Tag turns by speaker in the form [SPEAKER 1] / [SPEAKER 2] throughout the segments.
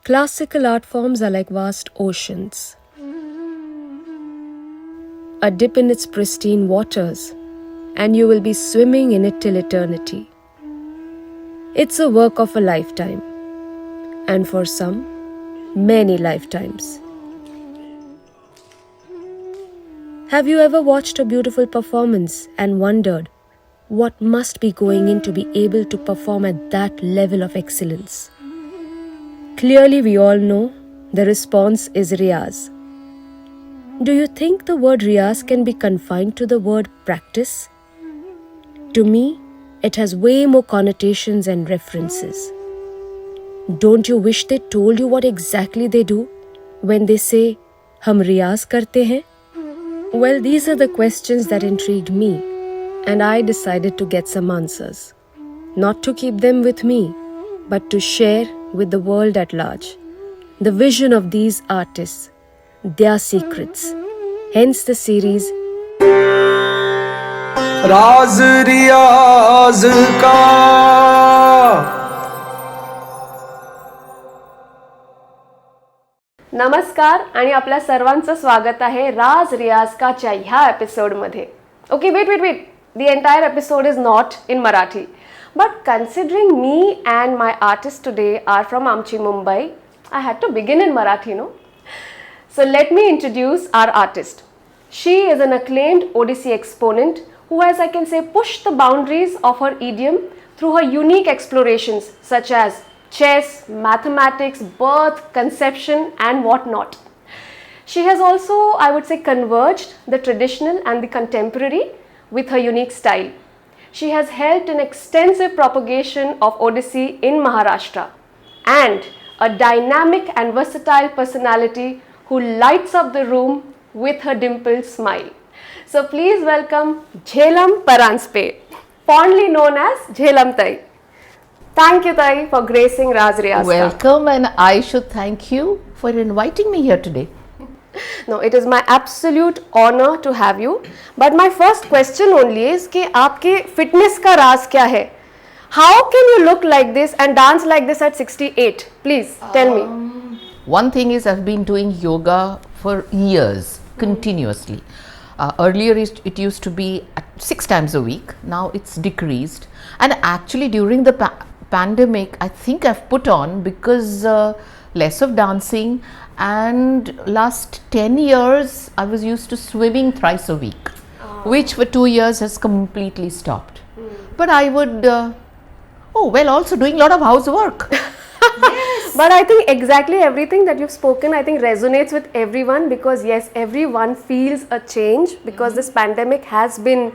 [SPEAKER 1] Classical art forms are like vast oceans. A dip in its pristine waters, and you will be swimming in it till eternity. It's a work of a lifetime, and for some, many lifetimes. Have you ever watched a beautiful performance and wondered what must be going in to be able to perform at that level of excellence? Clearly, we all know the response is Riyaaz. Do you think the word Riyaaz can be confined to the word practice? To me, it has way more connotations and references. Don't you wish they told you what exactly they do when they say, "Hum Riyaaz karte hain"? Well, these are the questions that intrigued me, and I decided to get some answers. Not to keep them with me, but to share with the world at large the vision of these artists, their secrets. Hence the series
[SPEAKER 2] राज रियाज का।
[SPEAKER 3] नमस्कार आणि आपल्या सर्वांचं स्वागत आहे राज रियाज काच्या ह्या एपिसोडमध्ये. Okay, wait. The entire episode is not in Marathi. But considering me and my artist today are from Amchi, Mumbai, I had to begin in Marathi, no? So let me introduce our artist. She is an acclaimed Odissi exponent who has, I can say, pushed the boundaries of her idiom through her unique explorations such as chess, mathematics, birth, conception and whatnot. She has also, I would say, converged the traditional and the contemporary with her unique style. She has helped in extensive propagation of Odissi in Maharashtra and a dynamic and versatile personality who lights up the room with her dimpled smile. So please welcome Jhelum Paranjape, fondly known as Jhelumtai. Thank you, Tai, for gracing Raaz Riyaaz Ka.
[SPEAKER 4] Welcome, and I should thank you for inviting me here today.
[SPEAKER 3] No, it is my absolute honor to have you. But my first question only is कि आपके fitness का राज क्या है? How can you look like this and dance like this at 68? Please tell me.
[SPEAKER 4] One thing is, I've been doing yoga for years, continuously. Earlier it used to be 6 times a week. Now it's decreased. And actually during the pandemic, I think I've put on because less of dancing, and last 10 years I was used to swimming thrice a week, which for 2 years has completely stopped. But I would, also doing a lot of housework.
[SPEAKER 3] Yes. But I think exactly everything that you've spoken, I think resonates with everyone, because yes, everyone feels a change because this pandemic has been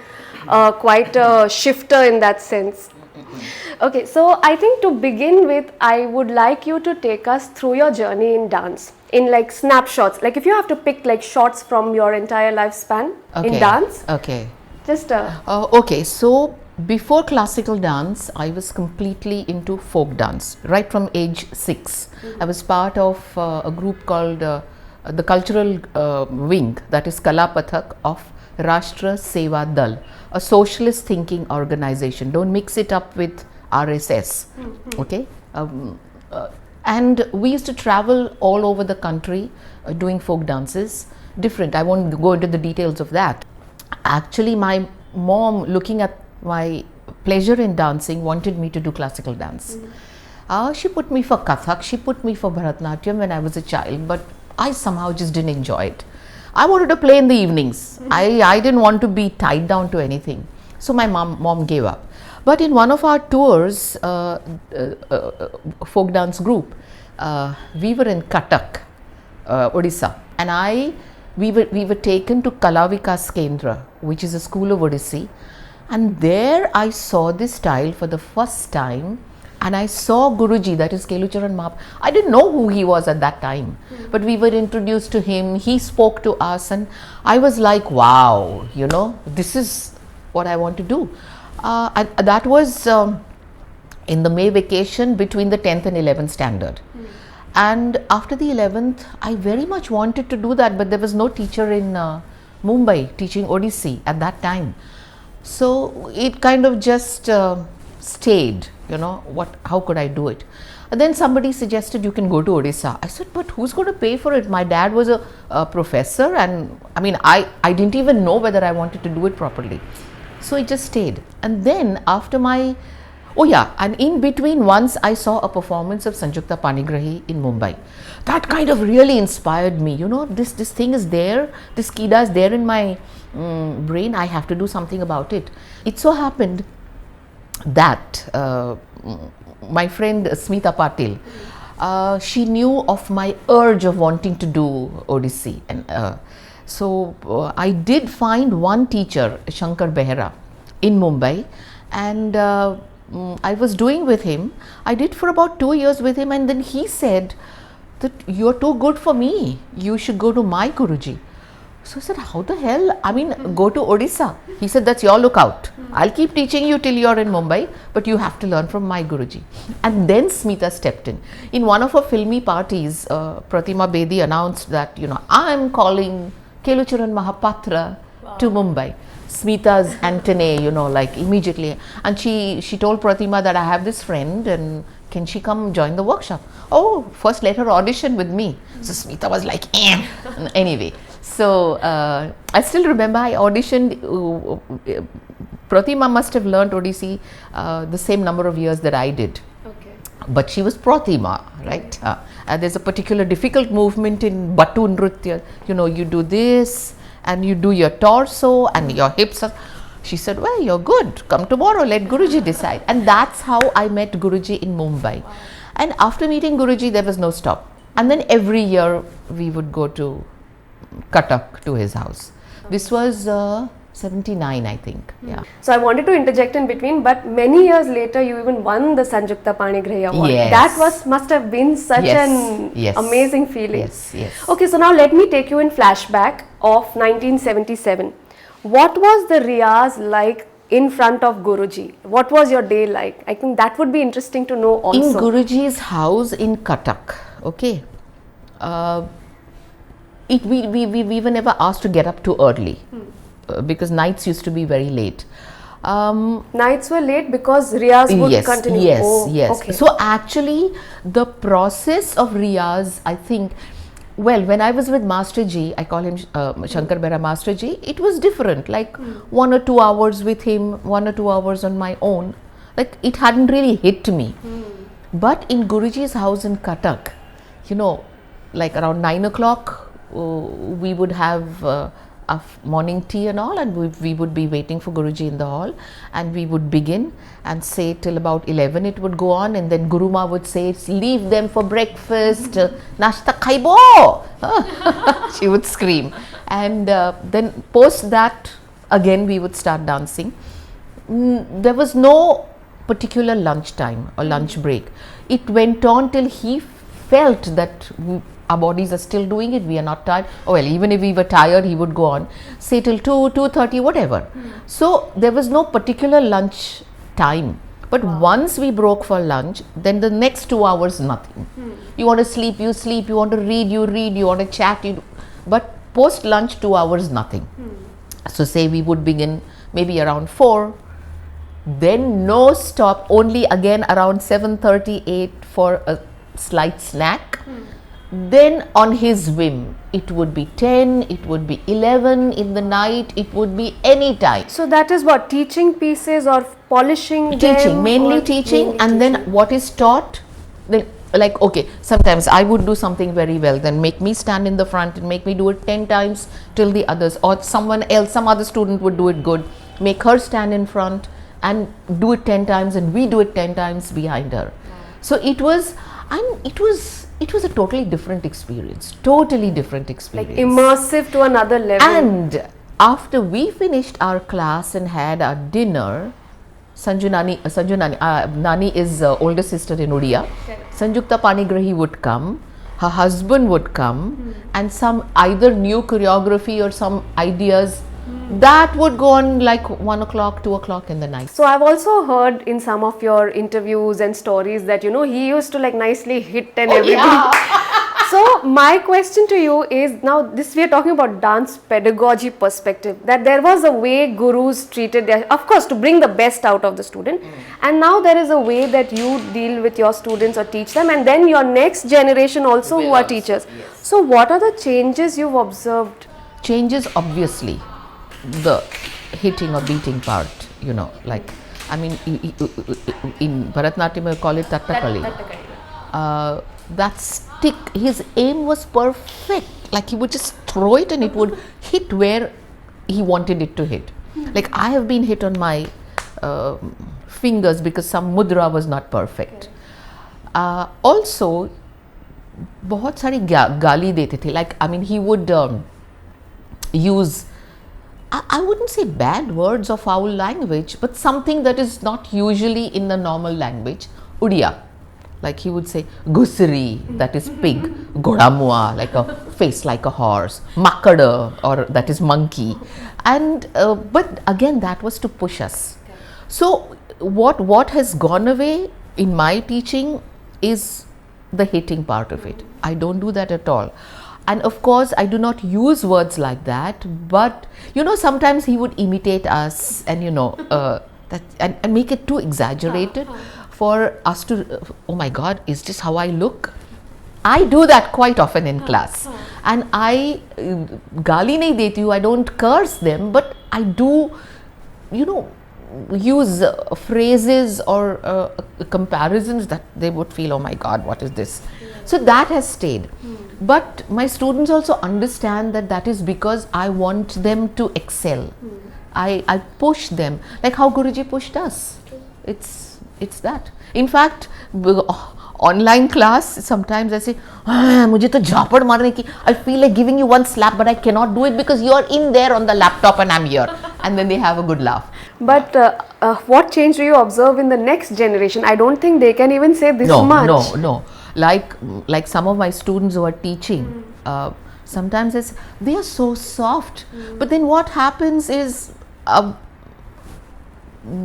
[SPEAKER 3] quite a shifter in that sense. Okay, so I think to begin with, I would like you to take us through your journey in dance in like snapshots. Like if you have to pick like shots from your entire lifespan in dance.
[SPEAKER 4] Okay.
[SPEAKER 3] Just
[SPEAKER 4] okay, so before classical dance, I was completely into folk dance right from age 6. I was part of a group called the cultural wing, that is Kalapathak, of Rashtra Seva Dal, a socialist thinking organization. Don't mix it up with RSS. Okay. And we used to travel all over the country doing folk dances, different. I won't go into the details of that. Actually, my mom, looking at my pleasure in dancing, wanted me to do classical dance. She put me for Kathak, she put me for Bharatnatyam when I was a child, but I somehow just didn't enjoy it. I wanted to play in the evenings. I didn't want to be tied down to anything. So my mom gave up. But in one of our tours, folk dance group, we were in Cuttack, Odisha, and we were taken to Kalavikas Kendra, which is a school of Odissi, and there I saw this style for the first time, and I saw Guruji, that is Kelucharan Mohapatra. I didn't know who he was at that time, but we were introduced to him. He spoke to us, and I was like, wow, this is what I want to do. That was in the May vacation between the 10th and 11th standard. And after the 11th, I very much wanted to do that, but there was no teacher in Mumbai teaching Odissi at that time. So it kind of just stayed, how could I do it? And then somebody suggested you can go to Odisha. I said, but who's going to pay for it? My dad was a professor, and I mean, I didn't even know whether I wanted to do it properly. So I just stayed. And then after and in between, once I saw a performance of Sanjukta Panigrahi in Mumbai. That kind of really inspired me. You know, this thing is there, this Kida is there in my brain. I have to do something about it. It so happened that my friend Smita Patil, she knew of my urge of wanting to do Odissi, and so I did find one teacher, Shankar Behera, in Mumbai, and I was doing with him. I did for about 2 years with him, and then he said that you're too good for me, you should go to my Guruji. So I said, how the hell? I mean, go to Odisha. He said, that's your lookout. I'll keep teaching you till you're in Mumbai, but you have to learn from my Guruji. And then Smita stepped in. In one of her filmy parties, Pratima Bedi announced that, you know, I'm calling Kelucharan Mohapatra to Mumbai. Smita's antennae, you know, like immediately. And she told Pratima that I have this friend and can she come join the workshop? Oh, first let her audition with me. So Smita was like, anyway. So I still remember I auditioned. Pratima must have learnt Odissi the same number of years that I did.
[SPEAKER 3] Okay.
[SPEAKER 4] But she was Pratima, right? There's a particular difficult movement in Batu Nritya. You know, you do this and you do your torso and your hips. She said, well, you're good. Come tomorrow, let Guruji decide. And that's how I met Guruji in Mumbai. Wow. And after meeting Guruji, there was no stop. And then every year we would go to Cuttack to his house. This was 79, I think. Yeah.
[SPEAKER 3] So I wanted to interject in between, but many years later, you even won the Sanjukta Panigrahi Award.
[SPEAKER 4] Yes.
[SPEAKER 3] That must have been such an amazing feeling.
[SPEAKER 4] Yes, yes.
[SPEAKER 3] Okay, so now let me take you in flashback of 1977. What was the Riyaaz like in front of Guruji? What was your day like? I think that would be interesting to know also.
[SPEAKER 4] In Guruji's house in Cuttack, okay. We were never asked to get up too early because nights used to be very late.
[SPEAKER 3] Nights were late because Riyaaz would continue.
[SPEAKER 4] Yes,
[SPEAKER 3] oh,
[SPEAKER 4] yes.
[SPEAKER 3] Okay.
[SPEAKER 4] So actually the process of Riyaaz, I think, well, when I was with Master Ji, I call him Shankar Behera Master Ji, it was different, like 1 or 2 hours with him, 1 or 2 hours on my own. Like it hadn't really hit me. But in Guruji's house in Cuttack, you know, like around 9 o'clock, we would have a morning tea and all, and we would be waiting for Guruji in the hall, and we would begin and say till about 11 it would go on, and then Guru Ma would say, leave them for breakfast, nashta khaibo. She would scream, and then post that again we would start dancing. There was no particular lunch time or lunch break. It went on till he felt that our bodies are still doing it, we are not tired. Oh well, even if we were tired, he would go on, say till 2:30, whatever. So there was no particular lunch time. But once we broke for lunch, then the next 2 hours, nothing. You want to sleep, you sleep. You want to read, you read. You want to chat, you do. But post lunch, 2 hours, nothing. So say we would begin maybe around 4. Then no stop, only again around 7:30, 8 for a slight snack. Then on his whim, it would be 10, it would be 11 in the night, it would be any time.
[SPEAKER 3] So that is what, teaching pieces or polishing them?
[SPEAKER 4] Teaching, mainly teaching, and then what is taught, then like, okay, sometimes I would do something very well, then make me stand in the front and make me do it 10 times till the others, or someone else, some other student would do it good, make her stand in front and do it 10 times, and we do it 10 times behind her. So it was a totally different experience, like
[SPEAKER 3] immersive to another level.
[SPEAKER 4] And after we finished our class and had our dinner, Nani is older sister in Odia. Sanjukta Panigrahi would come, her husband would come, and some either new choreography or some ideas that would go on like 1 o'clock, 2 o'clock in the night.
[SPEAKER 3] So I've also heard in some of your interviews and stories that, you know, he used to like nicely hit and everything.
[SPEAKER 4] Yeah.
[SPEAKER 3] So my question to you is, now this we are talking about dance pedagogy perspective, that there was a way gurus treated their, of course, to bring the best out of the student, and now there is a way that you deal with your students or teach them, and then your next generation also who are teachers. So what are the changes you've observed?
[SPEAKER 4] Changes, obviously, the hitting or beating part, like, I mean, in Bharatnatyam we call it Tattakali. That stick, his aim was perfect. Like, he would just throw it and it would hit where he wanted it to hit. Like, I have been hit on my fingers because some mudra was not perfect. Also, बहुत सारी गाली देते थे. Like, I mean, he would use, I wouldn't say bad words or foul language, but something that is not usually in the normal language. Udiya. Like, he would say gusri, that is pig, godamua, like a face like a horse, makada, or that is monkey, and but again that was to push us. So what has gone away in my teaching is the hitting part of it. I don't do that at all, and of course I do not use words like that, but sometimes he would imitate us and that and make it too exaggerated for us to, oh my God, is this how I look? I do that quite often in class, and I gali nahi deti hu, I don't curse them, but I do, use phrases or comparisons that they would feel, oh my God, what is this? So that has stayed. But my students also understand that that is because I want them to excel. I push them, like how Guruji pushed us. It's that. In fact, online class, sometimes I say, mujhe to jhapad marne ki, I feel like giving you one slap, but I cannot do it because you are in there on the laptop and I'm here. And then they have a good laugh.
[SPEAKER 3] But what change do you observe in the next generation? I don't think they can even say this much.
[SPEAKER 4] No. Like some of my students who are teaching, sometimes they are so soft. But then what happens is,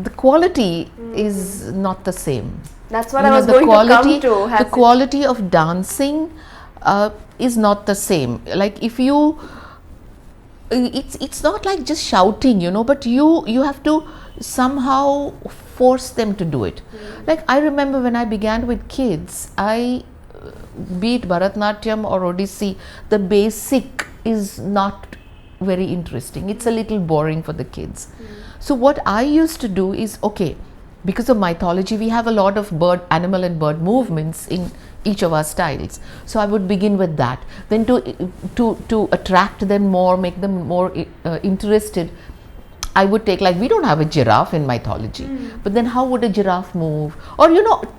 [SPEAKER 4] the quality is not the same.
[SPEAKER 3] That's what I was going to come to.
[SPEAKER 4] The quality of dancing is not the same. Like, if you, it's not like just shouting, but you have to somehow force them to do it. Like, I remember when I began with kids, be it Bharatnatyam or Odissi, the basic is not very interesting. It's a little boring for the kids. So what I used to do is, okay, because of mythology, we have a lot of animal and bird movements in each of our styles. So I would begin with that. Then to attract them more, make them more interested, I would take, like, we don't have a giraffe in mythology, but then how would a giraffe move? Or,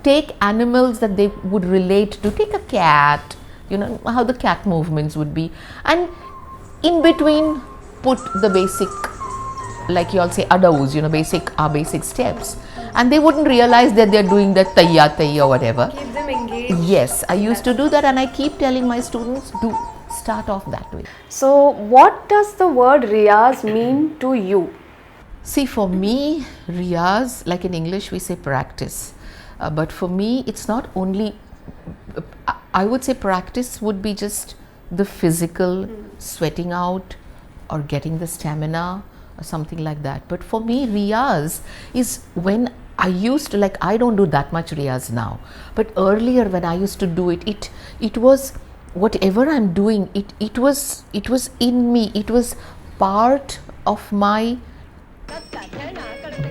[SPEAKER 4] take animals that they would relate to. Take a cat, how the cat movements would be. And in between, put the basic, like you all say, adaus, basic steps. And they wouldn't realize that they're doing that tayya or whatever.
[SPEAKER 3] Keep them engaged.
[SPEAKER 4] Yes, I used to do that, and I keep telling my students, do start off that way.
[SPEAKER 3] So what does the word Riyaz mean to you?
[SPEAKER 4] See, for me, Riyaz, like in English we say practice, but for me it's not only, I would say practice would be just the physical sweating out or getting the stamina or something like that. But for me, Riyaz is when I used to, like, I don't do that much Riyaz now, but earlier when I used to do it, it was whatever I'm doing, it was in me, it was part of my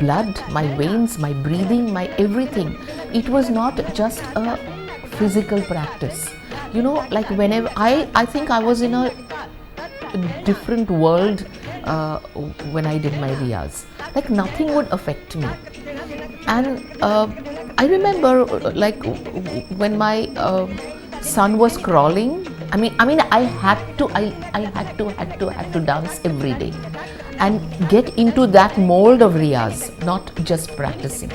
[SPEAKER 4] blood, my veins, my breathing, my everything. It was not just a physical practice. Like, whenever I think I was in a different world when I did my Riyaz. Like, nothing would affect me. And I remember, like, when my son was crawling, I mean I had to dance every day and get into that mold of Riyaz, not just practicing.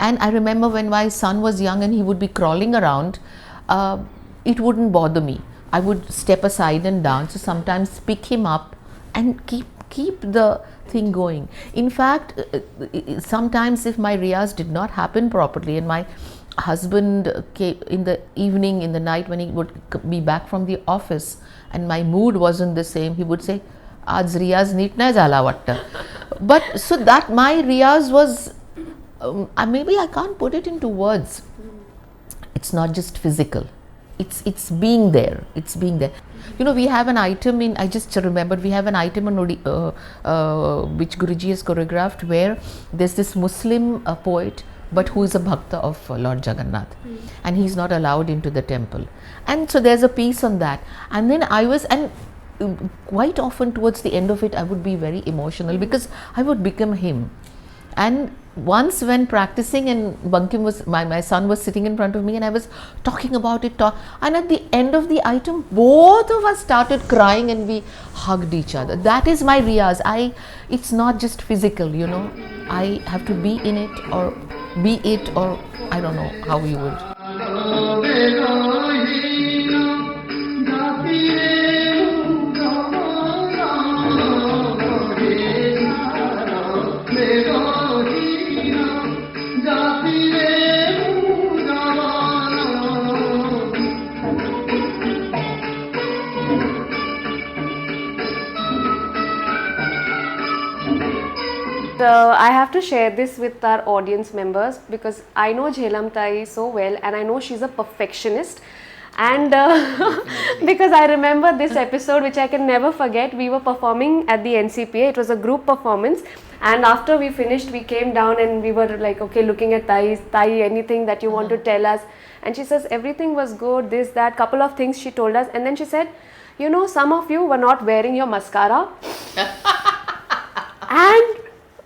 [SPEAKER 4] And I remember when my son was young and he would be crawling around, it wouldn't bother me. I would step aside and dance, or sometimes pick him up and keep the thing going. In fact, sometimes if my riyaz did not happen properly and my husband came in the evening, in the night when he would be back from the office and my mood wasn't the same, he would say, "Aaj riyaz neat nahi jala vatta." But so that my riyaz was, maybe I can't put it into words. It's not just physical. It's being there. It's being there. You know, we have an item in, I just remembered, we have an item in which Guruji has choreographed, where there's this Muslim poet, but who is a bhakta of Lord Jagannath, and he's not allowed into the temple. And so there's a piece on that. And then quite often towards the end of it, I would be very emotional because I would become him. And once when practicing, and Bankim was, my son was sitting in front of me and I was talking about it, and at the end of the item, both of us started crying and we hugged each other. That is my riyaz. It's not just physical, you know. I have to be in it, or be it, or I don't know how you would.
[SPEAKER 3] I have to share this with our audience members because I know Jhelumtai so well and I know she's a perfectionist. And because I remember this episode which I can never forget, we were performing at the NCPA, it was a group performance, and after we finished we came down and we were like, okay, looking at Tai, anything that you want to tell us? And she says everything was good, this, that, couple of things she told us, and then she said, you know, some of you were not wearing your mascara. And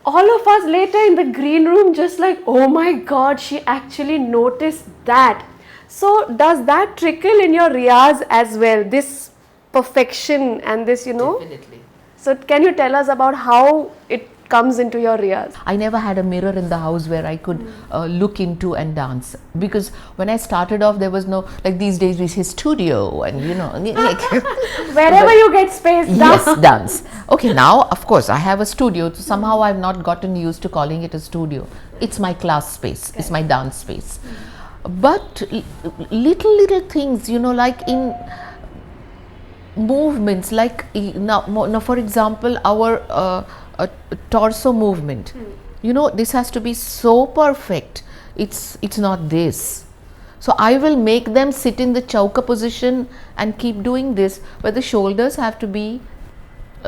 [SPEAKER 3] all of us later in the green room just like, oh my god, she actually noticed that. So does that trickle in your riyaz as well, this perfection and this, you know?
[SPEAKER 4] Definitely.
[SPEAKER 3] So can you tell us about how it comes into your riyaz?
[SPEAKER 4] I never had a mirror in the house where I could look into and dance, because when I started off there was no, like these days we say studio and you know, like
[SPEAKER 3] Wherever you get space, dance.
[SPEAKER 4] yes, dance. Okay, now of course I have a studio, so somehow I've not gotten used to calling it a studio. It's my class space, it's my dance space. But little things, you know, like in movements, like now for example our torso movement, you know, this has to be so perfect, it's not this. So I will make them sit in the chauka position and keep doing this, but the shoulders have to be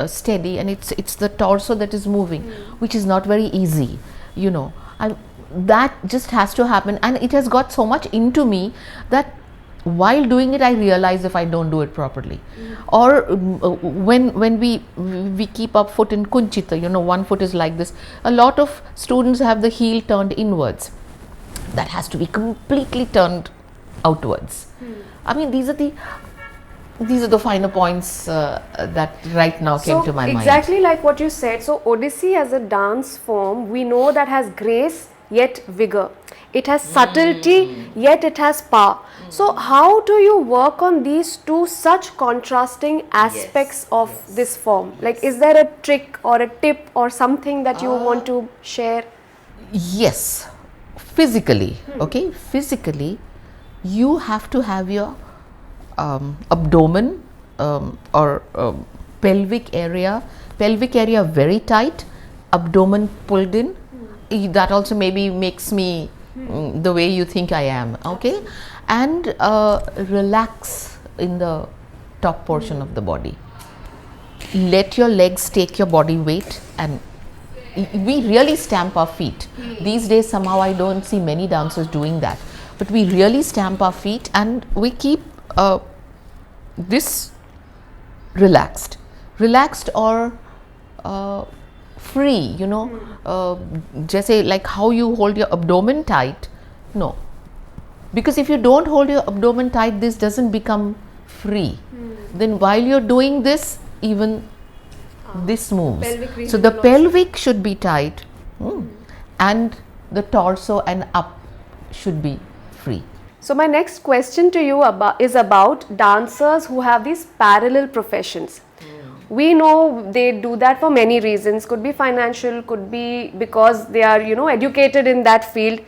[SPEAKER 4] steady, and it's the torso that is moving, which is not very easy, you know. That just has to happen, and it has got so much into me that while doing it I realize if I don't do it properly. Or when we keep our foot in kunchita, you know, one foot is like this. A lot of students have the heel turned inwards. That has to be completely turned outwards. I mean, these are the finer points that right now came to my mind.
[SPEAKER 3] Exactly like what you said. So Odissi as a dance form, we know that has grace yet vigor. It has subtlety yet it has power. So how do you work on these two such contrasting aspects of this form? Like, is there a trick or a tip or something that you want to share?
[SPEAKER 4] Yes, physically, okay, physically you have to have your abdomen or pelvic area very tight, abdomen pulled in. That also maybe makes me the way you think I am, okay, and relax in the top portion of the body. Let your legs take your body weight, and we really stamp our feet. These days somehow I don't see many dancers doing that, but we really stamp our feet and we keep this relaxed or free, you know, just say like how you hold your abdomen tight. No, because if you don't hold your abdomen tight, this doesn't become free. Then while you're doing this, even this moves. So the pelvic should be tight, and the torso and up should be free.
[SPEAKER 3] So my next question to you is about dancers who have these parallel professions. We know they do that for many reasons. Could be financial, could be because they are, educated in that field.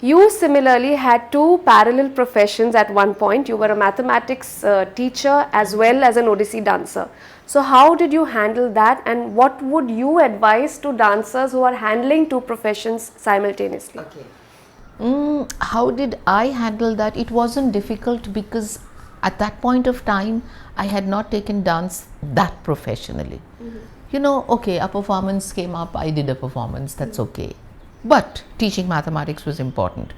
[SPEAKER 3] You similarly had two parallel professions at one point. You were a mathematics teacher as well as an Odissi dancer. So how did you handle that, and what would you advise to dancers who are handling two professions simultaneously?
[SPEAKER 4] How did I handle that? It wasn't difficult because at that point of time I had not taken dance that professionally. Okay, a performance came up, I did a performance, that's okay. But teaching mathematics was important.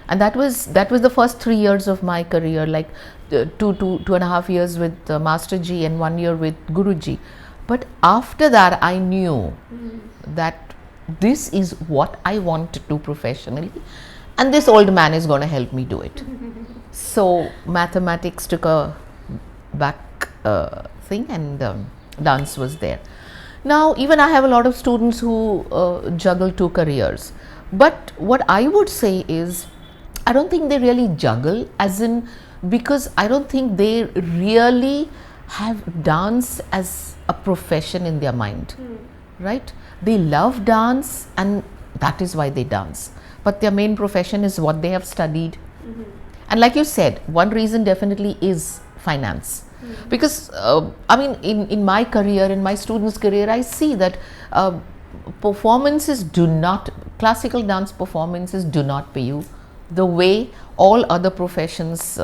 [SPEAKER 4] And that was the first 3 years of my career, like 2.5 years with Master Ji and 1 year with Guru Ji. But after that I knew that this is what I want to do professionally, and this old man is going to help me do it. So mathematics took a back thing, and dance was there. Now even I have a lot of students who juggle two careers, but what I would say is I don't think they really juggle, as in, because I don't think they really have dance as a profession in their mind, right? They love dance and that is why they dance, but their main profession is what they have studied. And like you said, one reason definitely is finance. Because in my career, in my students' career, I see that classical dance performances do not pay you the way all other professions,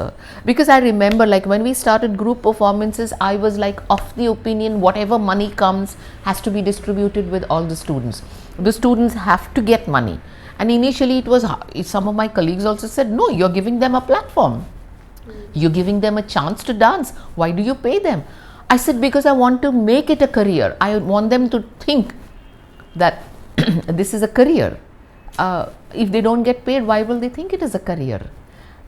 [SPEAKER 4] because I remember, like, when we started group performances, I was like of the opinion whatever money comes has to be distributed with all the students. The students have to get money. And initially it was, some of my colleagues also said, no, you're giving them a platform. You're giving them a chance to dance. Why do you pay them? I said, because I want to make it a career. I want them to think that this is a career. If they don't get paid, why will they think it is a career?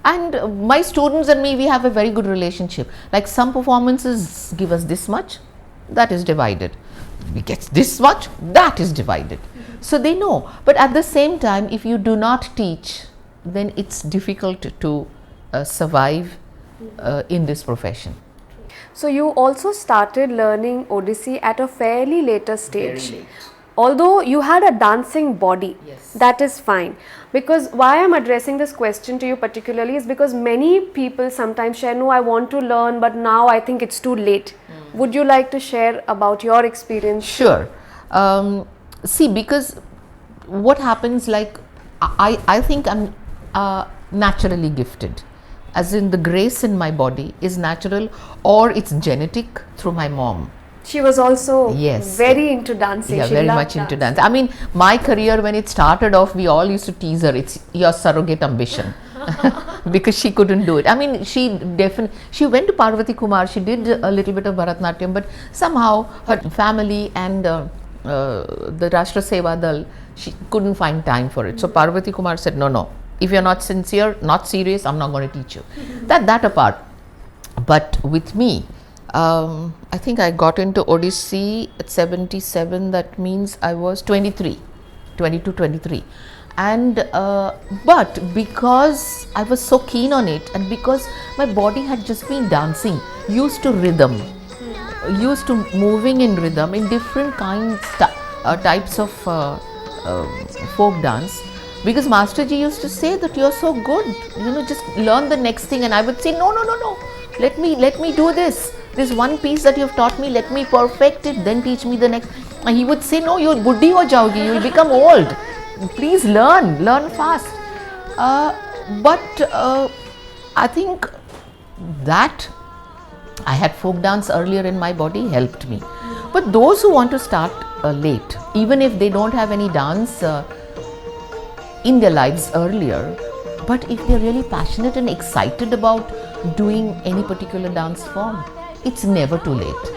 [SPEAKER 4] And my students and me, we have a very good relationship. Like, some performances give us this much, that is divided. We get this much, that is divided. So they know. But at the same time, if you do not teach, then it's difficult to survive in this profession.
[SPEAKER 3] So you also started learning Odissi at a fairly later stage.
[SPEAKER 4] Very late.
[SPEAKER 3] Although you had a dancing body,
[SPEAKER 4] Yes.
[SPEAKER 3] that is fine. Because why I'm addressing this question to you particularly is because many people sometimes share, no, I want to learn, but now I think it's too late. Would you like to share about your experience?
[SPEAKER 4] Sure. See, because what happens, like, I think I'm naturally gifted, as in the grace in my body is natural, or it's genetic through my mom.
[SPEAKER 3] She was also
[SPEAKER 4] Yes.
[SPEAKER 3] very into dancing.
[SPEAKER 4] Yeah,
[SPEAKER 3] She
[SPEAKER 4] very
[SPEAKER 3] loved
[SPEAKER 4] much into dance. I mean, my career, when it started off, we all used to tease her, it's your surrogate ambition. Because she couldn't do it. I mean, she went to Parvati Kumar, she did a little bit of Bharatnatyam, but somehow her family and the Rashtra Seva Dal, she couldn't find time for it. So Parvati Kumar said, no, if you're not sincere, not serious, I'm not going to teach you. That apart. But with me, I think I got into Odissi at 77, that means I was 22, 23. And but because I was so keen on it, and because my body had just been dancing, used to rhythm, used to moving in rhythm in different types of folk dance, because Master Ji used to say that you're so good, just learn the next thing. And I would say, no, let me do this one piece that you've taught me, let me perfect it, then teach me the next. And he would say, no, you'll buddhi ho jaogi, you'll become old, please learn fast. But I think that I had folk dance earlier in my body helped me. But those who want to start late, even if they don't have any dance in their lives earlier, but if they're really passionate and excited about doing any particular dance form, it's never too late.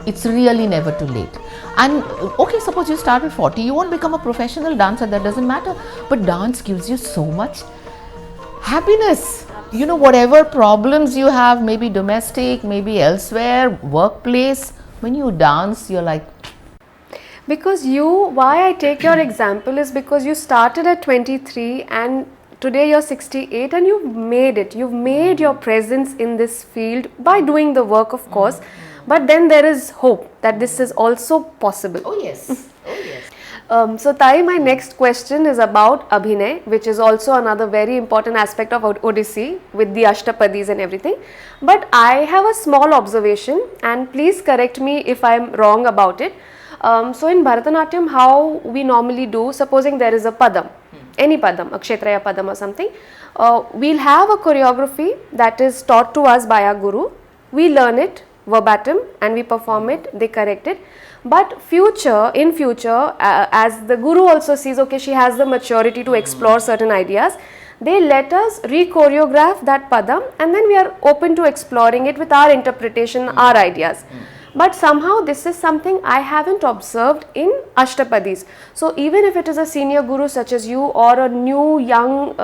[SPEAKER 4] It's really never too late. And okay, suppose you start at 40, you won't become a professional dancer, that doesn't matter. But dance gives you so much happiness. Whatever problems you have, maybe domestic, maybe elsewhere, workplace, when you dance, you're like...
[SPEAKER 3] Because why I take your example is because you started at 23 and today you're 68 and you've made it. You've made your presence in this field by doing the work, of course. But then there is hope that this is also possible.
[SPEAKER 4] Oh yes. Oh yes.
[SPEAKER 3] So Tai, my next question is about Abhinay, which is also another very important aspect of Odissi with the Ashtapadis and everything. But I have a small observation, and please correct me if I am wrong about it. So in Bharatanatyam, how we normally do, supposing there is a padam, any padam, a kshetraya padam or something, we'll have a choreography that is taught to us by our guru. We learn it verbatim and we perform it, they correct it. But in future, as the guru also sees, okay, she has the maturity to explore certain ideas, they let us re-choreograph that padam, and then we are open to exploring it with our interpretation, our ideas. But somehow this is something I haven't observed in Ashtapadis. So even if it is a senior guru such as you or a new young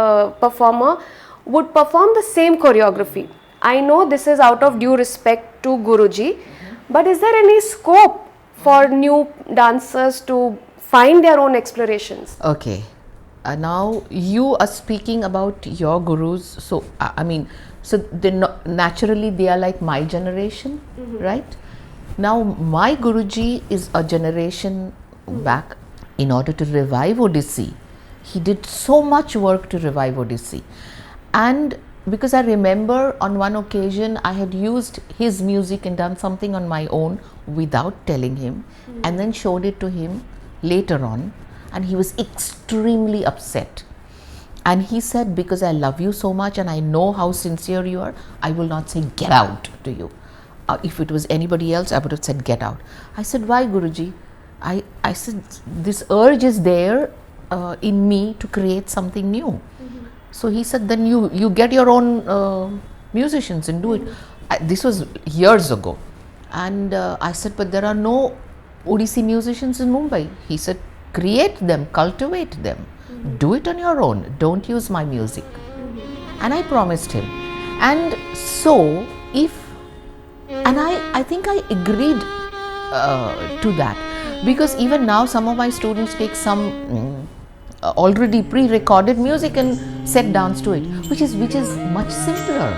[SPEAKER 3] performer would perform the same choreography. I know this is out of due respect to Guruji, but is there any scope for new dancers to find their own explorations?
[SPEAKER 4] Okay. Now you are speaking about your gurus. So so naturally they are like my generation, right? Now my Guruji is a generation back. In order to revive Odissi, he did so much work to revive Odissi. And because I remember on one occasion I had used his music and done something on my own without telling him, and then showed it to him later on, and he was extremely upset. And he said, because I love you so much and I know how sincere you are, I will not say get out to you. If it was anybody else, I would have said get out. I said, why, Guruji? I said, this urge is there in me to create something new. So he said, then you get your own musicians and do it. This was years ago. And I said, but there are no Odissi musicians in Mumbai. He said, create them, cultivate them, do it on your own, don't use my music. And I promised him. And so I think I agreed to that, because even now some of my students take some already pre-recorded music and set dance to it, which is much simpler.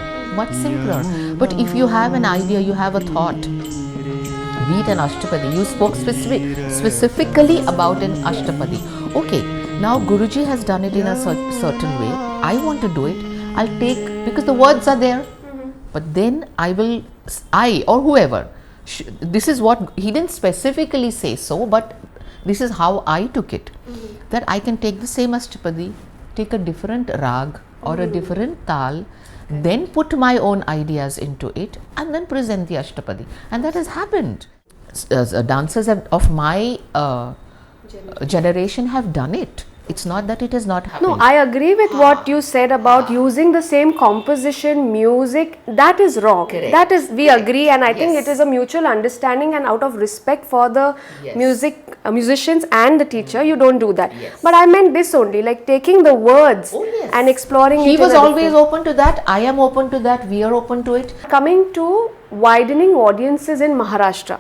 [SPEAKER 4] But if you have an idea, you have a thought, be it an Ashtapadi, you spoke specifically about an Ashtapadi. Okay, now Guruji has done it in a certain way, I want to do it, I'll take, because the words are there, but then I or whoever, this is what, he didn't specifically say so, but this is how I took it, that I can take the same Ashtapadi, take a different rag or a different tal, then put my own ideas into it and then present the Ashtapadi. And that has happened. Dancers of my generation have done it. It's not that it has not happened.
[SPEAKER 3] No, I agree with what you said about using the same composition, music. That is wrong.
[SPEAKER 4] Correct.
[SPEAKER 3] That is, we agree, and I think
[SPEAKER 4] Yes.
[SPEAKER 3] it is a mutual understanding, and out of respect for the
[SPEAKER 4] Yes.
[SPEAKER 3] musicians and the teacher, you don't do that.
[SPEAKER 4] Yes.
[SPEAKER 3] But I meant this only, like taking the words
[SPEAKER 4] Oh, yes.
[SPEAKER 3] and exploring it.
[SPEAKER 4] He
[SPEAKER 3] in
[SPEAKER 4] was
[SPEAKER 3] a
[SPEAKER 4] always
[SPEAKER 3] different-
[SPEAKER 4] open to that. I am open to that. We are open to it.
[SPEAKER 3] Coming to widening audiences in Maharashtra,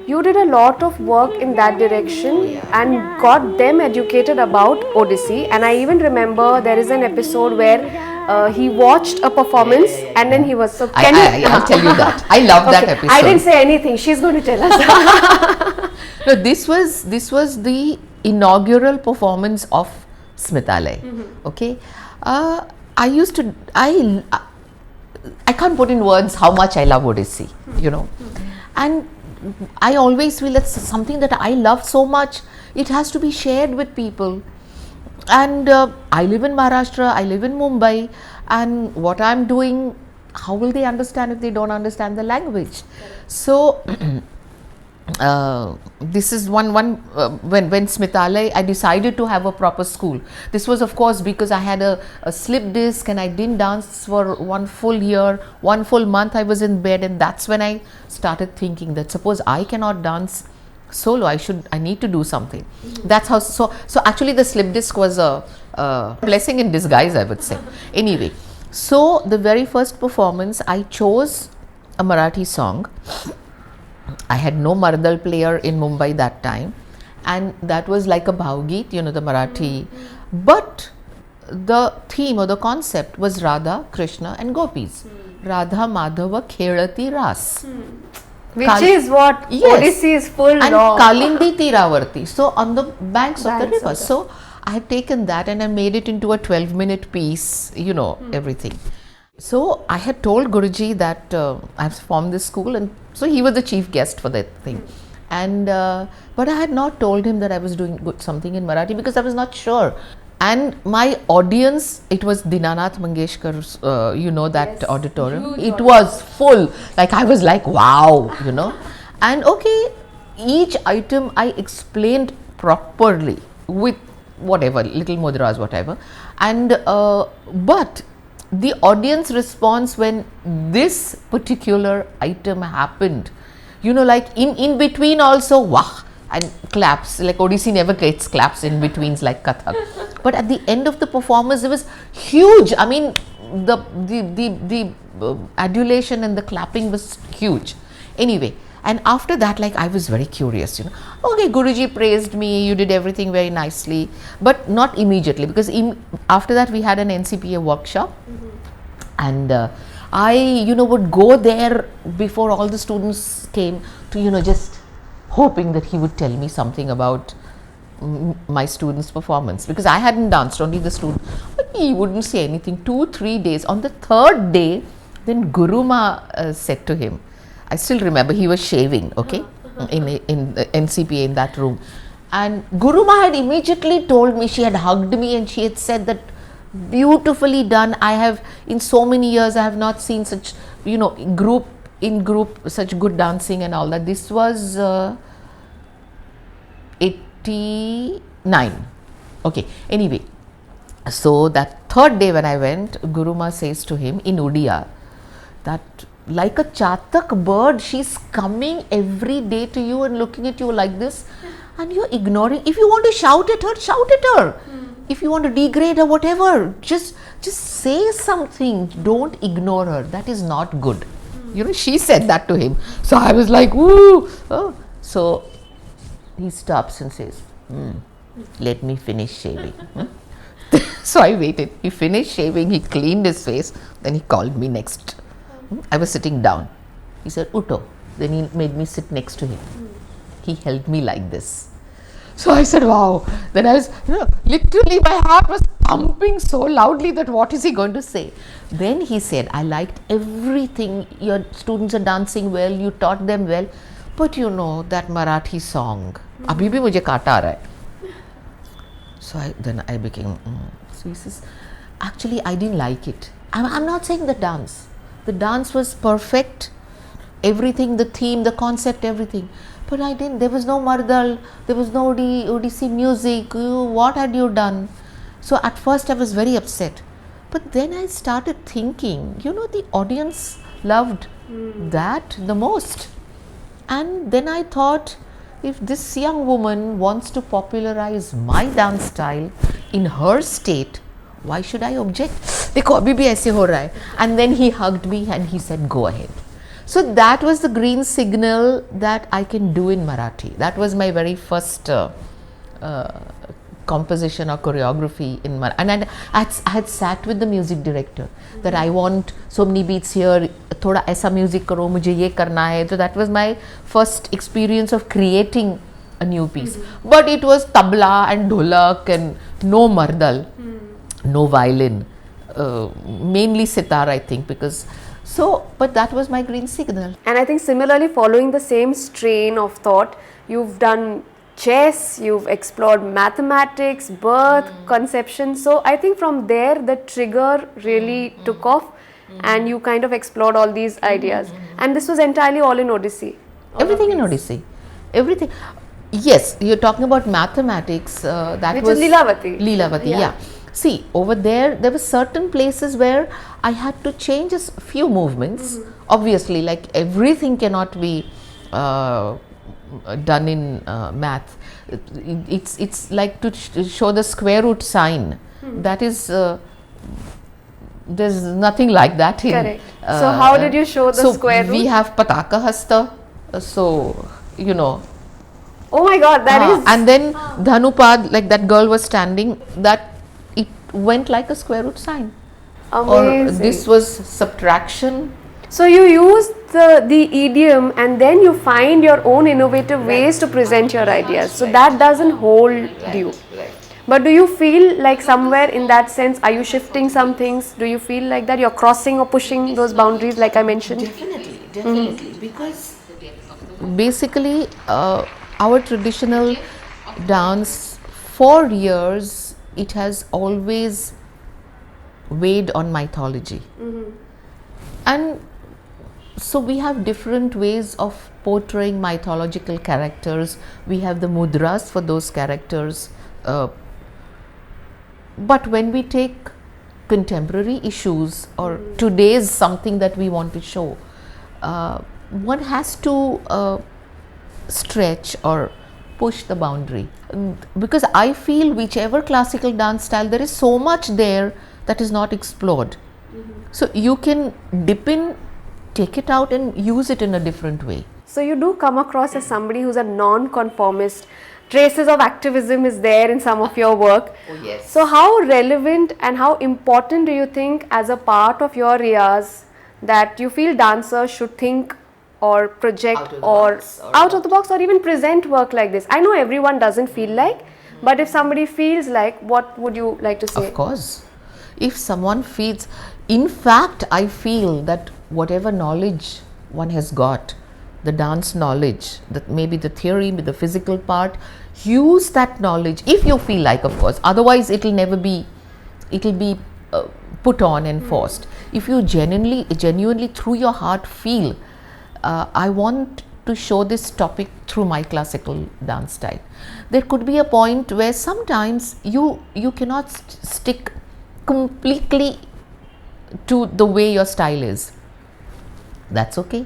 [SPEAKER 3] you did a lot of work in that direction and got them educated about Odissi. And I even remember there is an episode where he watched a performance and then he was so.
[SPEAKER 4] I'll tell you that. I love that episode.
[SPEAKER 3] I didn't say anything. She's going to tell us.
[SPEAKER 4] No, this was the inaugural performance of Smitalay. Okay, I can't put in words how much I love Odissi, and I always feel it's something that I love so much, it has to be shared with people. And I live in Maharashtra, I live in Mumbai, and what I'm doing, how will they understand if they don't understand the language? So this is when Smitalay, I decided to have a proper school. This was of course because I had a slip disc and I didn't dance for 1 full year, 1 full month I was in bed, and that's when I started thinking that suppose I cannot dance solo, I need to do something. That's how, so actually the slip disc was a blessing in disguise, I would say. Anyway, so the very first performance I chose a Marathi song. I had no Mardal player in Mumbai that time, and that was like a Bhavgeet, the Marathi. But the theme or the concept was Radha, Krishna and Gopis. Radha Madhava Khelati Ras.
[SPEAKER 3] Which is what
[SPEAKER 4] Yes.
[SPEAKER 3] Odissi is full
[SPEAKER 4] And
[SPEAKER 3] of.
[SPEAKER 4] Kalindi Tiravarti. So on the banks of the
[SPEAKER 3] Banks
[SPEAKER 4] river.
[SPEAKER 3] of the-
[SPEAKER 4] So I had taken that and I made it into a 12-minute piece, everything. So I had told Guruji that I've formed this school, and so he was the chief guest for that thing. And but I had not told him that I was doing something in Marathi because I was not sure. And my audience, it was Dinanath Mangeshkar's, that auditorium. It was full. Like I was like, wow, And okay, each item I explained properly with whatever, little mudras, whatever. And but the audience response when this particular item happened, like in between also, wah, and claps, like Odissi never gets claps in betweens like Kathak. But at the end of the performance, it was huge. I mean, the adulation and the clapping was huge. Anyway, and after that, like I was very curious, Okay, Guruji praised me, you did everything very nicely, but not immediately, because after that we had an NCPA workshop, and I, would go there before all the students came to, just hoping that he would tell me something about my students' performance, because I hadn't danced, only the student. But he wouldn't say anything. 2-3 days. On the third day, then Guru Ma said to him, I still remember he was shaving, okay, in the NCPA in that room. And Guru Ma had immediately told me, she had hugged me and she had said that, beautifully done. I have, in so many years, I have not seen such, group such good dancing and all that. This was 89. Okay, anyway, so that third day when I went, Guru Ma says to him in Odia that like a chatak bird, she's coming every day to you and looking at you like this, and you're ignoring. If you want to shout at her, shout at her. If you want to degrade her, whatever, just say something. Don't ignore her. That is not good. She said that to him. So I was like, woo. Oh. So he stops and says, let me finish shaving. So I waited. He finished shaving. He cleaned his face. Then he called me next. I was sitting down. He said, Utto. Then he made me sit next to him. He held me like this. So I said, wow. Then I was, literally my heart was pumping so loudly that what is he going to say? Then he said, I liked everything. Your students are dancing well. You taught them well. But that Marathi song, abhi bhi mujhe kaata aa raha hai. So then I became, so he says, actually I didn't like it. I'm not saying the dance. The dance was perfect. Everything, the theme, the concept, everything. But I didn't, there was no Mardal, there was no Odissi music, what had you done? So at first I was very upset. But then I started thinking, the audience loved that the most. And then I thought, if this young woman wants to popularize my dance style in her state, why should I object? Dekho, abhi bhi aise ho raha hai. And then he hugged me and he said, go ahead. So that was the green signal that I can do in Marathi. That was my very first composition or choreography in Marathi. And I had sat with the music director that I want so many beats here, thoda aisa music karo, mujhe ye karna hai. So that was my first experience of creating a new piece. But it was tabla and dholak and no mardal, no violin, mainly sitar, I think, because but that was my green signal.
[SPEAKER 3] And I think similarly, following the same strain of thought, you've done chess, you've explored mathematics, birth, conception. So I think from there the trigger really took off and you kind of explored all these ideas. And this was entirely all in Odissi.
[SPEAKER 4] Everything in Odissi. Everything. Yes, you're talking about mathematics.
[SPEAKER 3] Which is Leelavati.
[SPEAKER 4] Leelavati, yeah. See, over there were certain places where I had to change a few movements. Obviously, like everything cannot be done in math. It's like to show the square root sign. That is, there's nothing like that in.
[SPEAKER 3] Correct. So how did you show the square root?
[SPEAKER 4] We have Pataka Hasta. Oh
[SPEAKER 3] my God, that is.
[SPEAKER 4] And then Dhanupad, like that girl was standing, that it went like a square root sign.
[SPEAKER 3] Amazing.
[SPEAKER 4] Or this was subtraction.
[SPEAKER 3] So you use the idiom and then you find your own innovative ways to present your ideas. So that doesn't hold you. But do you feel like somewhere in that sense, are you shifting some things? Do you feel like that you're crossing or pushing those boundaries like I mentioned?
[SPEAKER 4] Definitely. Because basically our traditional dance, for years, it has always weighed on mythology. And so we have different ways of portraying mythological characters. We have the mudras for those characters. But when we take contemporary issues or today's something that we want to show, one has to stretch or push the boundary. Because I feel whichever classical dance style, there is so much there that is not explored. So you can dip in, take it out and use it in a different way.
[SPEAKER 3] So you do come across as somebody who's a non-conformist. Traces of activism is there in some of your work.
[SPEAKER 4] Oh, yes.
[SPEAKER 3] So how relevant and how important do you think as a part of your riyaz that you feel dancers should think or project out of the box or even present work like this? I know everyone doesn't feel like, but if somebody feels like, what would you like to say?
[SPEAKER 4] Of course. If someone feels, in fact, I feel that whatever knowledge one has got, the dance knowledge, that maybe the theory, the physical part, use that knowledge if you feel like, of course. Otherwise, it will never be, it will be put on and forced. If you genuinely through your heart feel, I want to show this topic through my classical dance style. There could be a point where sometimes you cannot stick completely to the way your style is. That's okay.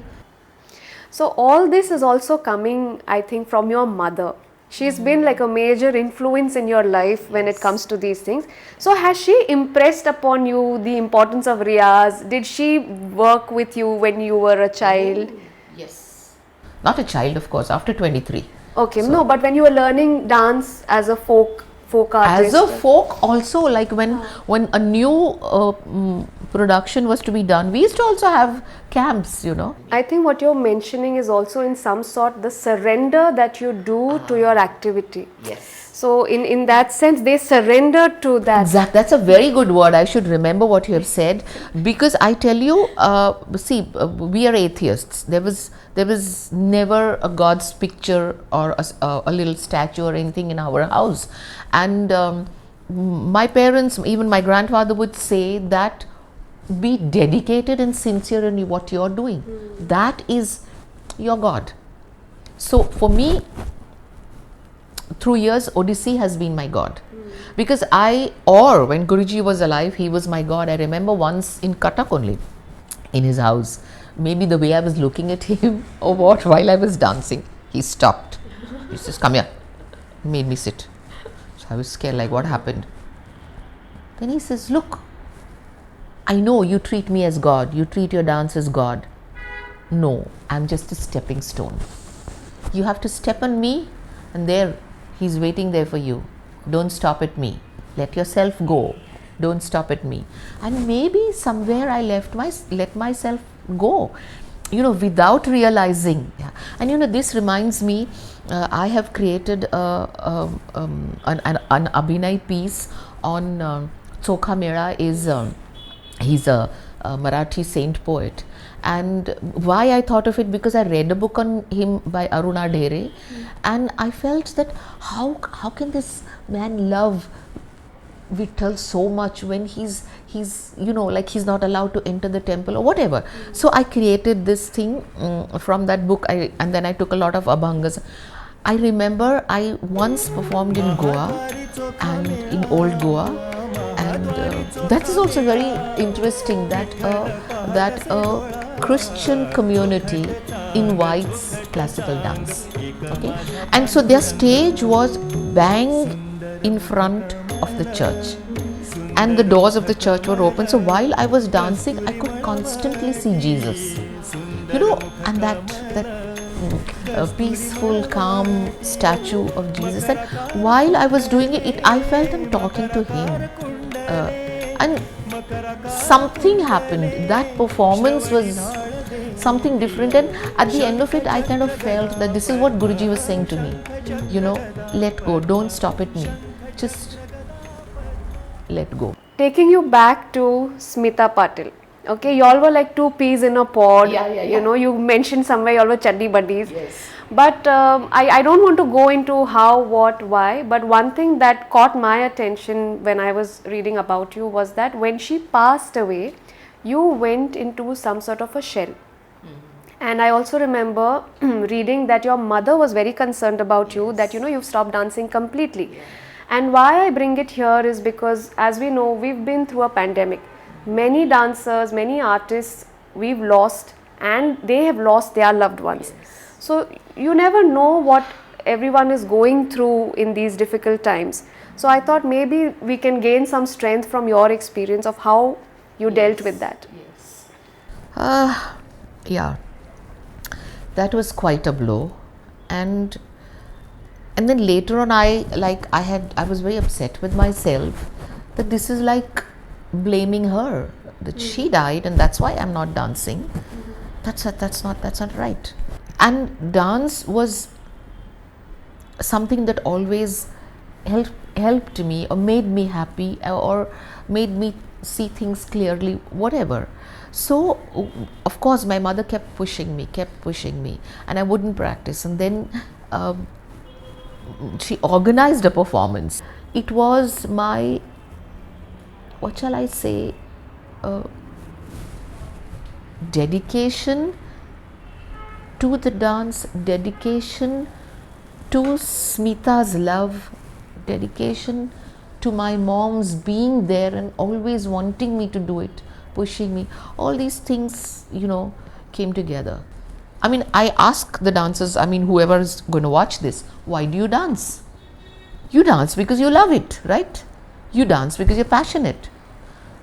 [SPEAKER 3] So all this is also coming, I think, from your mother. She's been like a major influence in your life when it comes to these things. So has she impressed upon you the importance of riyaz? Did she work with you when you were a child?
[SPEAKER 4] Yes. Not a child, of course, after 23.
[SPEAKER 3] Okay, no, but when you were learning dance as a folk artist.
[SPEAKER 4] As a folk also, like when a new production was to be done, we used to also have camps, you know.
[SPEAKER 3] I think what you're mentioning is also in some sort the surrender that you do to your activity.
[SPEAKER 4] Yes.
[SPEAKER 3] So in that sense, they surrender to that.
[SPEAKER 4] Exactly. That's a very good word. I should remember what you have said, because I tell you, we are atheists. There was never a God's picture or a little statue or anything in our house. And my parents, even my grandfather would say that be dedicated and sincere in what you're doing. That is your God. So for me, through years, Odissi has been my God. Because when Guruji was alive, he was my God. I remember once in Cuttack only, in his house, maybe the way I was looking at him or what, while I was dancing, he stopped. He says, "Come here." He made me sit. So I was scared, like, what happened? Then he says, "Look, I know you treat me as God, you treat your dance as God. No, I'm just a stepping stone. You have to step on me, and there, he's waiting there for you. Don't stop at me. Let yourself go. Don't stop at me." And maybe somewhere I let myself go, you know, without realizing. Yeah. And you know, this reminds me, I have created an Abhinay piece on Chokha Mera. He's a Marathi saint poet. And why I thought of it, because I read a book on him by Aruna Dhere, and I felt that how can this man love Vitthal so much when he's you know, like he's not allowed to enter the temple or whatever. So I created this thing from that book, and then I took a lot of abhangas. I remember I once performed in Goa and in old Goa, and that is also very interesting that a Christian community invites classical dance. Okay, and so their stage was bang in front of the church, and the doors of the church were open. So while I was dancing, I could constantly see Jesus, you know, and that peaceful, calm statue of Jesus. And while I was doing it, I felt I'm talking to him. and something happened. That performance was something different, and at the end of it I kind of felt that this is what Guruji was saying to me, let go, don't stop at me, just let go.
[SPEAKER 3] Taking you back to Smita Patil. Okay, y'all were like two peas in a pod.
[SPEAKER 4] Yeah.
[SPEAKER 3] You mentioned somewhere y'all were chuddy buddies.
[SPEAKER 4] Yes.
[SPEAKER 3] But I don't want to go into how, what, why. But one thing that caught my attention when I was reading about you was that when she passed away, you went into some sort of a shell. And I also remember reading that your mother was very concerned about you, that you've stopped dancing completely. And why I bring it here is because, as we know, we've been through a pandemic. Many dancers, many artists we've lost, and they have lost their loved ones. So you never know what everyone is going through in these difficult times. So I thought maybe we can gain some strength from your experience of how you dealt with that.
[SPEAKER 4] Yeah, that was quite a blow, and then later on I was very upset with myself that this is like blaming her, that she died and that's why I'm not dancing. That's not right. And dance was something that always helped me or made me happy or made me see things clearly, whatever. So of course my mother kept pushing me, and I wouldn't practice, and then she organized a performance. It was my, what shall I say, dedication to the dance, dedication to Smita's love, dedication to my mom's being there and always wanting me to do it, pushing me. All these things, came together. I mean, I ask the dancers, whoever is going to watch this, why do you dance? You dance because you love it, right? You dance because you're passionate.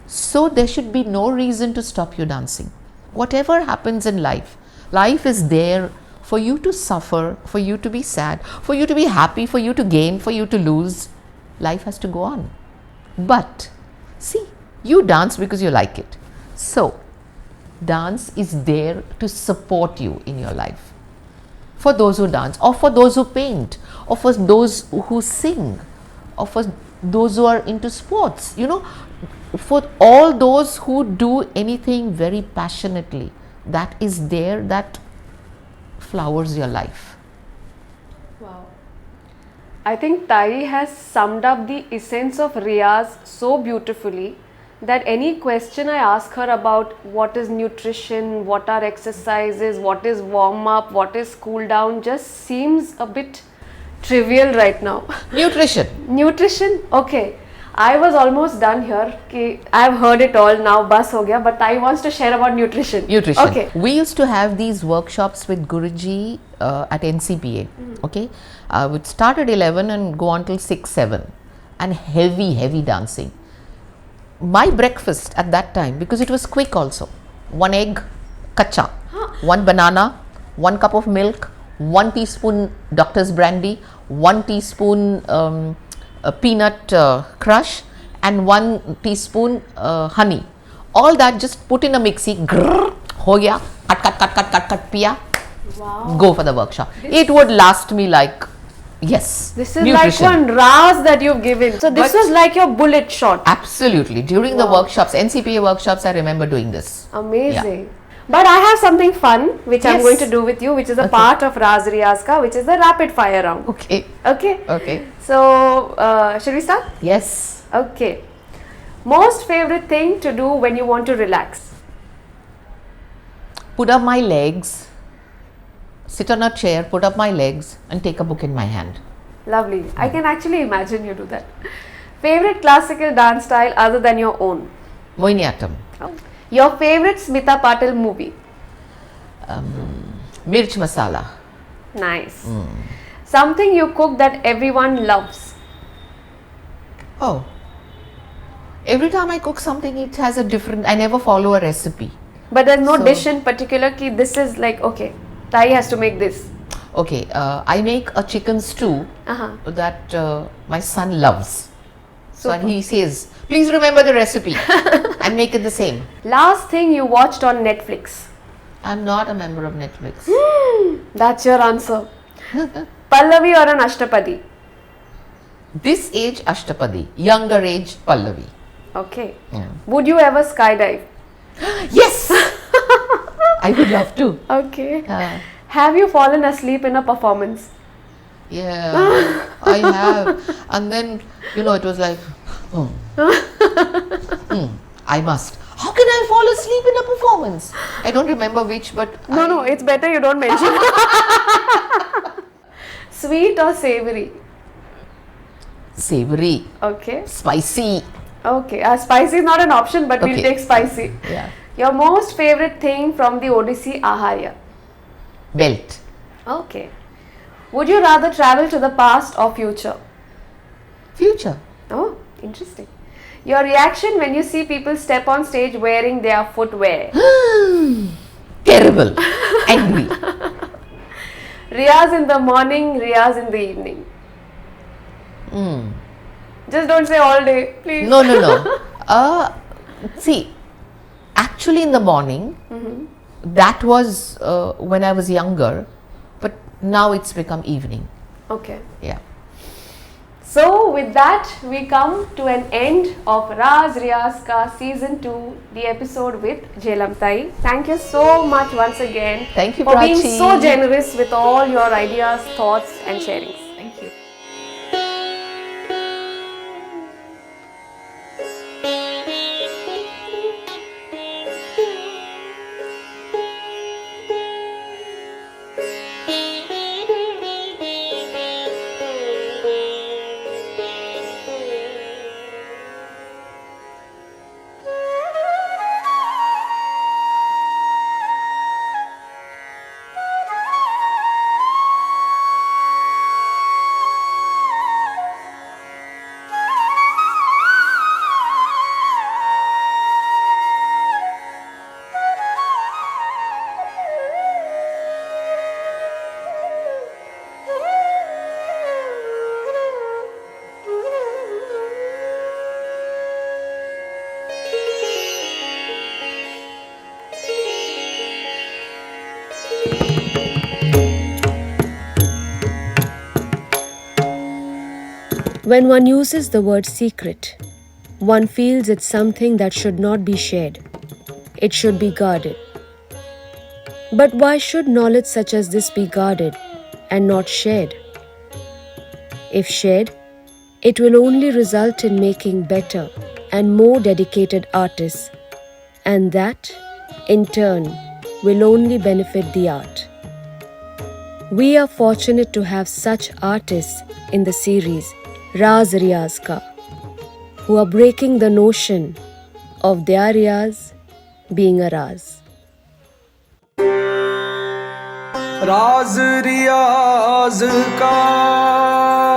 [SPEAKER 4] So there should be no reason to stop you dancing. Whatever happens in life, life is there for you to suffer, for you to be sad, for you to be happy, for you to gain, for you to lose. Life has to go on. But see, you dance because you like it. So dance is there to support you in your life. For those who dance, or for those who paint, or for those who sing, or for those who are into sports, for all those who do anything very passionately, that is there, that flowers your life.
[SPEAKER 3] Wow. I think Tai has summed up the essence of Riyaaz so beautifully that any question I ask her about what is nutrition, what are exercises, what is warm up, what is cool down, just seems a bit trivial right now. Nutrition, okay. I was almost done here. I've heard it all now, bus ho gaya, but Tai wants to share about nutrition. Okay.
[SPEAKER 4] We used to have these workshops with Guruji at NCPA. Okay, would start at 11 and go until 6, 7, and heavy dancing. My breakfast at that time, because it was quick also, 1 egg, kacha, 1 banana, 1 cup of milk, 1 teaspoon doctor's brandy, 1 teaspoon peanut crush, and 1 teaspoon honey. All that just put in a mixie, grrr, ho gaya, cut, piya, go for the workshop. It would last me like, yes,
[SPEAKER 3] this is
[SPEAKER 4] nutrition.
[SPEAKER 3] like one Raaz that you've given. So this was like your bullet shot.
[SPEAKER 4] Absolutely. During the workshops, NCPA workshops, I remember doing this.
[SPEAKER 3] Amazing. Yeah. But I have something fun which I'm going to do with you, which is a part of Raaz Riyaaz Ka, which is the rapid fire round. Okay. So, should we start?
[SPEAKER 4] Yes.
[SPEAKER 3] Okay. Most favorite thing to do when you want to relax?
[SPEAKER 4] Put up my legs, sit on a chair, put up my legs, and take a book in my hand.
[SPEAKER 3] Lovely. I can actually imagine you do that. Favorite classical dance style other than your own?
[SPEAKER 4] Mohiniyattam.
[SPEAKER 3] Oh. Your favorite Smita Patil movie?
[SPEAKER 4] Mirch Masala.
[SPEAKER 3] Nice. Something you cook that everyone loves?
[SPEAKER 4] Oh. Every time I cook something, it has a different, I never follow a recipe.
[SPEAKER 3] But there's no dish in particular ki this is like, okay, Tai has to make this.
[SPEAKER 4] Okay, I make a chicken stew that my son loves. So he says, please remember the recipe and make it the same.
[SPEAKER 3] Last thing you watched on Netflix?
[SPEAKER 4] I'm not a member of Netflix.
[SPEAKER 3] That's your answer. Pallavi or an Ashtapadi?
[SPEAKER 4] This age Ashtapadi, younger age Pallavi.
[SPEAKER 3] Okay.
[SPEAKER 4] Yeah.
[SPEAKER 3] Would you ever skydive?
[SPEAKER 4] Yes! I would love to.
[SPEAKER 3] Okay. Have you fallen asleep in a performance?
[SPEAKER 4] Yeah, I have. And then, it was like, I must. How can I fall asleep in a performance? I don't remember which, but...
[SPEAKER 3] No, it's better you don't mention. Sweet or savory?
[SPEAKER 4] Savory.
[SPEAKER 3] Okay.
[SPEAKER 4] Spicy.
[SPEAKER 3] Okay. Spicy is not an option, but we'll
[SPEAKER 4] Okay.
[SPEAKER 3] take spicy.
[SPEAKER 4] Yeah.
[SPEAKER 3] Your most favorite thing from the Odissi Aharya?
[SPEAKER 4] Belt.
[SPEAKER 3] Okay. Would you rather travel to the past or future?
[SPEAKER 4] Future.
[SPEAKER 3] Oh, interesting. Your reaction when you see people step on stage wearing their footwear?
[SPEAKER 4] Terrible. Angry.
[SPEAKER 3] Riyaz in the morning, Riyaz in the evening. Just don't say all day, please.
[SPEAKER 4] No. See, actually in the morning, that was when I was younger, but now it's become evening.
[SPEAKER 3] Okay.
[SPEAKER 4] Yeah.
[SPEAKER 3] So with that, we come to an end of Raaz Riyaaz Ka Season 2, the episode with Jhelumtai. Thank you so much once again.
[SPEAKER 4] Thank you,
[SPEAKER 3] for being
[SPEAKER 4] Prachi.
[SPEAKER 3] so generous with all your ideas, thoughts and sharings.
[SPEAKER 4] Thank you.
[SPEAKER 1] When one uses the word secret, one feels it's something that should not be shared. It should be guarded. But why should knowledge such as this be guarded and not shared? If shared, it will only result in making better and more dedicated artists, and that, in turn, will only benefit the art. We are fortunate to have such artists in the series Raaz Riyaaz Ka, who are breaking the notion of their Riyaaz being a Raaz.
[SPEAKER 2] राज रियाज का